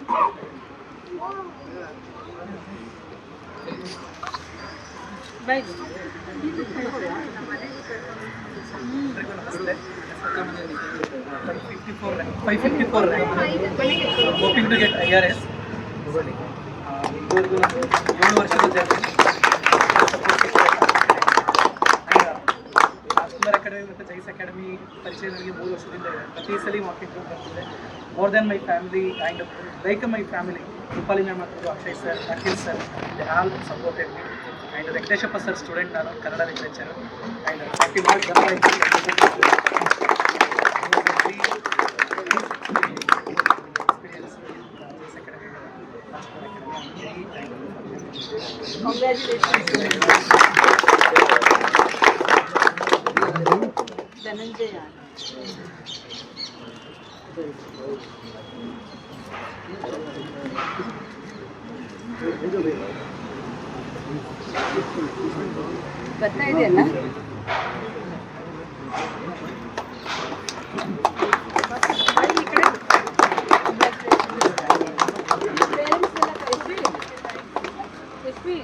554 rank, hoping to get IRS. 7 ವರ್ಷದ journey Rajkumar academy ಮತ್ತು ಜೈಸ್ academy ಪರಿಚಯ ನನಗೆ 3 ವರ್ಷದಿಂದ ಇದೆ. ಪ್ರತಿ ಸಲ ವಾಕಿಂಗ್ ಗ್ರೂಪ್ ಬರ್ತಿದೆ. More then my family and like my family, Rupali ma'am ಮತ್ತು Akshay sir, Akhil sir, they all supported me. And Venkateshappa sir student, ನಾನು Kannada literature. And 40 marks Dhananjaya ಬರ್ತಾ ಇದೆಯಲ್ಲ. S P